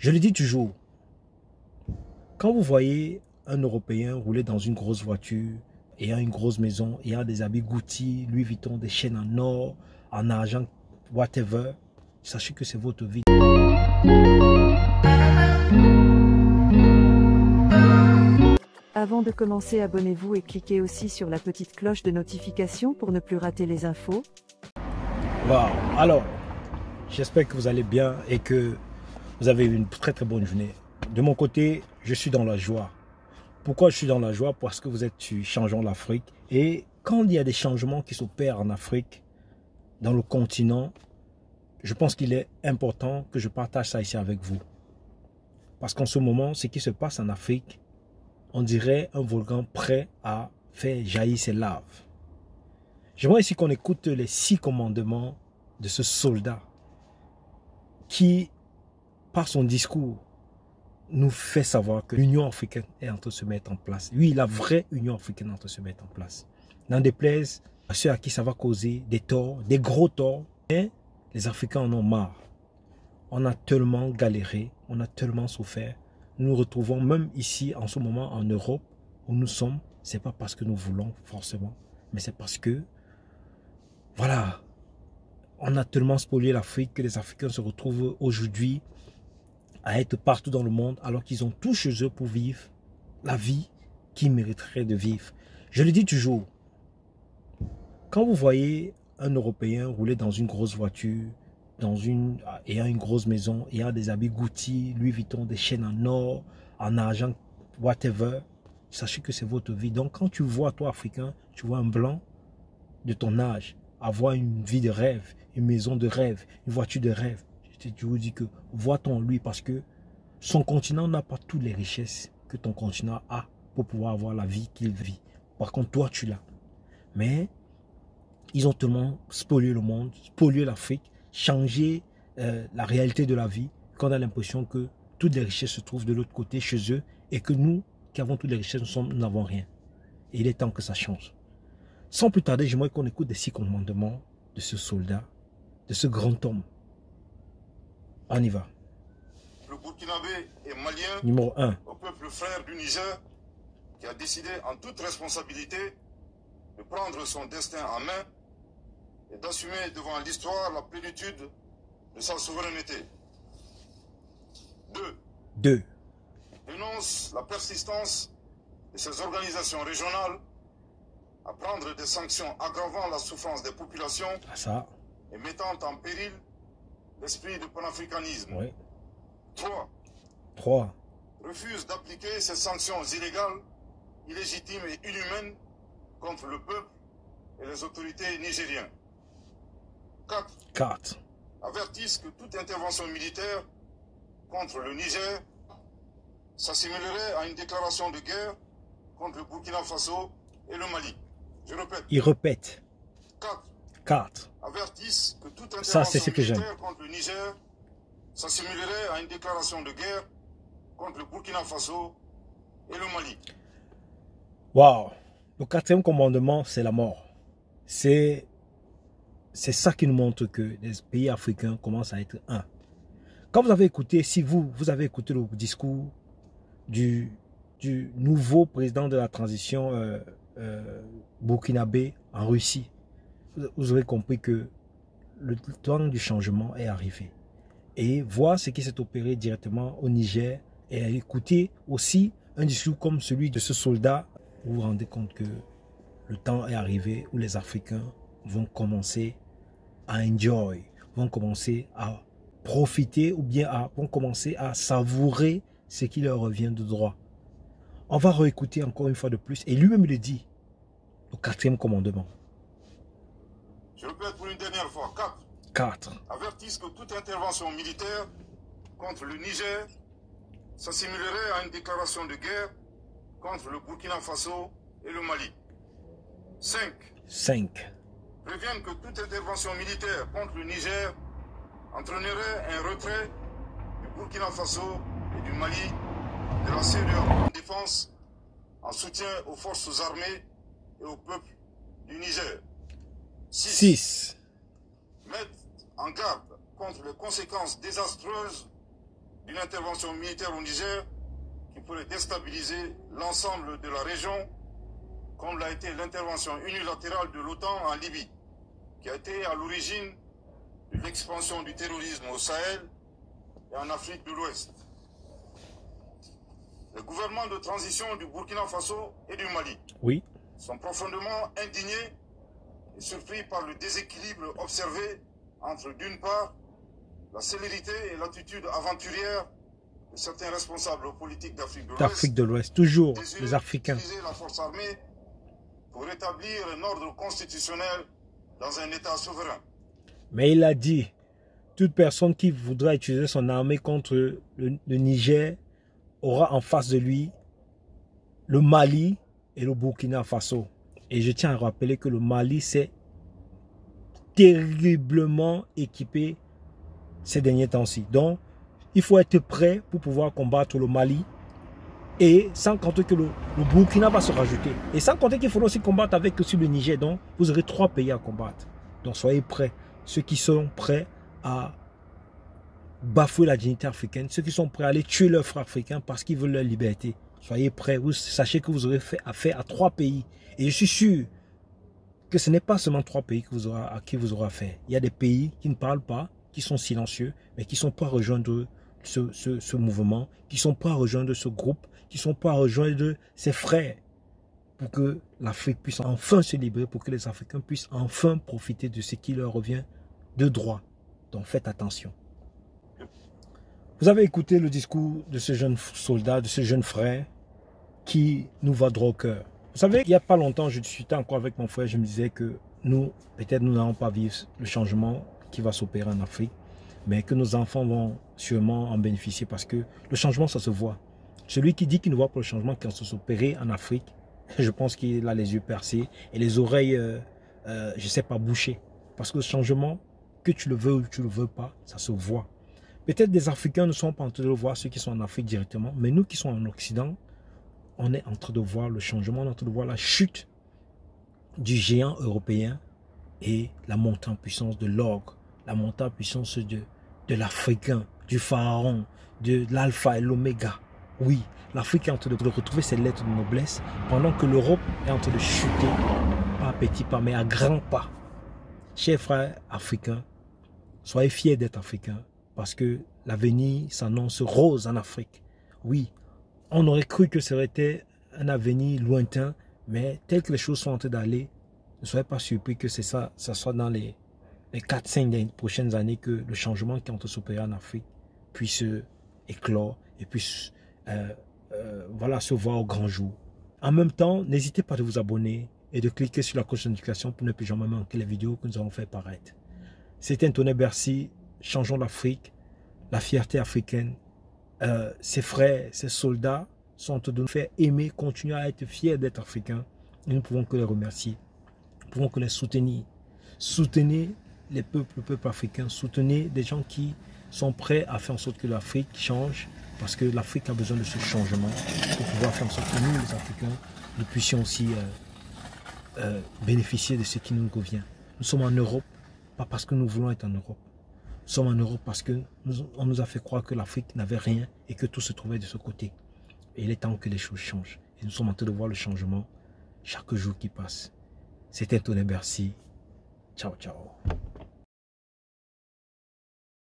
Je le dis toujours, quand vous voyez un Européen rouler dans une grosse voiture, ayant une grosse maison, ayant des habits Gucci, Louis Vuitton, des chaînes en or, en argent, whatever, sachez que c'est votre vie. Avant de commencer, abonnez-vous et cliquez aussi sur la petite cloche de notification pour ne plus rater les infos. Wow. Alors, j'espère que vous allez bien et que vous avez une très bonne journée. De mon côté, je suis dans la joie. Pourquoi je suis dans la joie? Parce que vous êtes sur Changeons l'Afrique. Et quand il y a des changements qui s'opèrent en Afrique, dans le continent, je pense qu'il est important que je partage ça ici avec vous. Parce qu'en ce moment, ce qui se passe en Afrique, on dirait un volcan prêt à faire jaillir ses laves. J'aimerais ici qu'on écoute les 6 commandements de ce soldat qui, par son discours, nous fait savoir que l'Union africaine est en train de se mettre en place. Oui, la vraie Union africaine est en train de se mettre en place. N'en déplaise à ceux à qui ça va causer des torts, des gros torts. Mais les Africains en ont marre. On a tellement galéré, on a tellement souffert. Nous nous retrouvons même ici en ce moment en Europe où nous sommes. Ce n'est pas parce que nous voulons forcément, mais c'est parce que, voilà, on a tellement spolié l'Afrique que les Africains se retrouvent aujourd'hui à être partout dans le monde alors qu'ils ont tout chez eux pour vivre la vie qu'ils mériteraient de vivre. Je le dis toujours, quand vous voyez un Européen rouler dans une grosse voiture, ayant une grosse maison, ayant des habits Gucci, Louis Vuitton, des chaînes en or, en argent, whatever, sachez que c'est votre vie. Donc quand tu vois, toi Africain, tu vois un blanc de ton âge avoir une vie de rêve, une maison de rêve, une voiture de rêve, je vous dis que vois-t-on lui parce que son continent n'a pas toutes les richesses que ton continent a pour pouvoir avoir la vie qu'il vit. Par contre, toi, tu l'as. Mais ils ont tellement spolié le monde, spolié l'Afrique, changé la réalité de la vie, qu'on a l'impression que toutes les richesses se trouvent de l'autre côté chez eux et que nous, qui avons toutes les richesses, nous n'avons rien. Et il est temps que ça change. Sans plus tarder, j'aimerais qu'on écoute les 6 commandements de ce soldat, de ce grand homme. On y va. Le Burkinabé et Malien, Numéro 1. au peuple frère du Niger, qui a décidé en toute responsabilité de prendre son destin en main et d'assumer devant l'histoire la plénitude de sa souveraineté. 2. Dénonce la persistance de ces organisations régionales à prendre des sanctions aggravant la souffrance des populations et mettant en péril l'esprit de panafricanisme. Oui. 3. Refuse d'appliquer ces sanctions illégales, illégitimes et inhumaines contre le peuple et les autorités nigériennes. 4. Avertissent que toute intervention militaire contre le Niger s'assimilerait à une déclaration de guerre contre le Burkina Faso et le Mali. Je répète. Il répète. 4. Avertissent que toute intervention que militaire contre le Niger s'assimilerait à une déclaration de guerre contre le Burkina Faso et le Mali. Waouh! Le 4e commandement, c'est la mort. C'est ça qui nous montre que les pays africains commencent à être un. Quand vous avez écouté, si vous avez écouté le discours du nouveau président de la transition burkinabé en Russie, vous aurez compris que le temps du changement est arrivé. Et voir ce qui s'est opéré directement au Niger et écouter aussi un discours comme celui de ce soldat, vous vous rendez compte que le temps est arrivé où les Africains vont commencer à enjoy, vont commencer à profiter ou bien vont commencer à savourer ce qui leur revient de droit. On va réécouter encore une fois de plus et lui-même le dit, le 4e commandement. Je répète pour une dernière fois, 4. Avertissent que toute intervention militaire contre le Niger s'assimilerait à une déclaration de guerre contre le Burkina Faso et le Mali. 5. Préviennent que toute intervention militaire contre le Niger entraînerait un retrait du Burkina Faso et du Mali de la CEDEAO en défense en soutien aux forces armées et au peuple du Niger. 6. Mettre en garde contre les conséquences désastreuses d'une intervention militaire au Niger qui pourrait déstabiliser l'ensemble de la région, comme l'a été l'intervention unilatérale de l'OTAN en Libye, qui a été à l'origine de l'expansion du terrorisme au Sahel et en Afrique de l'Ouest. Les gouvernements de transition du Burkina Faso et du Mali sont profondément indignés et surpris par le déséquilibre observé entre, d'une part, la célérité et l'attitude aventurière de certains responsables politiques d'Afrique de l'Ouest, toujours les Africains, utiliser la force armée pour rétablir un ordre constitutionnel dans un État souverain. Mais il a dit, toute personne qui voudra utiliser son armée contre le Niger aura en face de lui le Mali et le Burkina Faso. Et je tiens à rappeler que le Mali s'est terriblement équipé ces derniers temps-ci. Donc, il faut être prêt pour pouvoir combattre le Mali. Et sans compter que le Burkina va se rajouter. Et sans compter qu'il faudra aussi combattre avec aussi le Niger. Donc, vous aurez 3 pays à combattre. Donc, soyez prêts. Ceux qui sont prêts à bafouer la dignité africaine. Ceux qui sont prêts à aller tuer leurs frères africains parce qu'ils veulent leur liberté. Soyez prêts. Vous sachez que vous aurez fait affaire à 3 pays. Et je suis sûr que ce n'est pas seulement 3 pays à qui vous aurez affaire. Il y a des pays qui ne parlent pas, qui sont silencieux, mais qui sont pas à rejoindre ce mouvement, qui sont pas à rejoindre ce groupe, qui sont pas à rejoindre ses frères, pour que l'Afrique puisse enfin se libérer, pour que les Africains puissent enfin profiter de ce qui leur revient de droit. Donc faites attention. Vous avez écouté le discours de ce jeune soldat, de ce jeune frère, qui nous va droit au cœur. Vous savez, il n'y a pas longtemps, je discutais encore avec mon frère, je me disais que nous, peut-être nous n'allons pas vivre le changement qui va s'opérer en Afrique, mais que nos enfants vont sûrement en bénéficier parce que le changement, ça se voit. Celui qui dit qu'il ne voit pas le changement qui va s'opérer en Afrique, je pense qu'il a les yeux percés et les oreilles, je ne sais pas, bouchées. Parce que le changement, que tu le veux ou tu ne le veux pas, ça se voit. Peut-être des Africains ne sont pas en train de le voir, ceux qui sont en Afrique directement, mais nous qui sommes en Occident, on est en train de voir le changement, on est en train de voir la chute du géant européen et la montée en puissance de l'ogre, la montée en puissance de l'Africain, du pharaon, de l'alpha et l'oméga. Oui, l'Afrique est en train de retrouver ses lettres de noblesse pendant que l'Europe est en train de chuter, pas à petits pas, mais à grands pas. Chers frères africains, soyez fiers d'être africains parce que l'avenir s'annonce rose en Afrique. Oui, on aurait cru que ça aurait été un avenir lointain, mais tel que les choses sont en train d'aller, ne soyez pas surpris que ça soit dans les 4-5 prochaines années que le changement qui est en train de s'opérer en Afrique puisse éclore et puisse voilà, se voir au grand jour. En même temps, n'hésitez pas de vous abonner et de cliquer sur la cloche de notification pour ne plus jamais manquer les vidéos que nous allons faire paraître. C'était Antonin Bercy, changeons l'Afrique, la fierté africaine. Ses frères, ses soldats sont en train de nous faire aimer, continuer à être fiers d'être africains. Et nous ne pouvons que les remercier. Nous pouvons que les soutenir. Soutenez les peuples africains. Soutenez des gens qui sont prêts à faire en sorte que l'Afrique change. Parce que l'Afrique a besoin de ce changement pour pouvoir faire en sorte que nous, les Africains, nous puissions aussi bénéficier de ce qui nous convient. Nous sommes en Europe, pas parce que nous voulons être en Europe. Nous sommes en Europe parce qu'on nous a fait croire que l'Afrique n'avait rien et que tout se trouvait de ce côté. Et il est temps que les choses changent. Et nous sommes en train de voir le changement chaque jour qui passe. C'était Antonin Bercy. Ciao, ciao.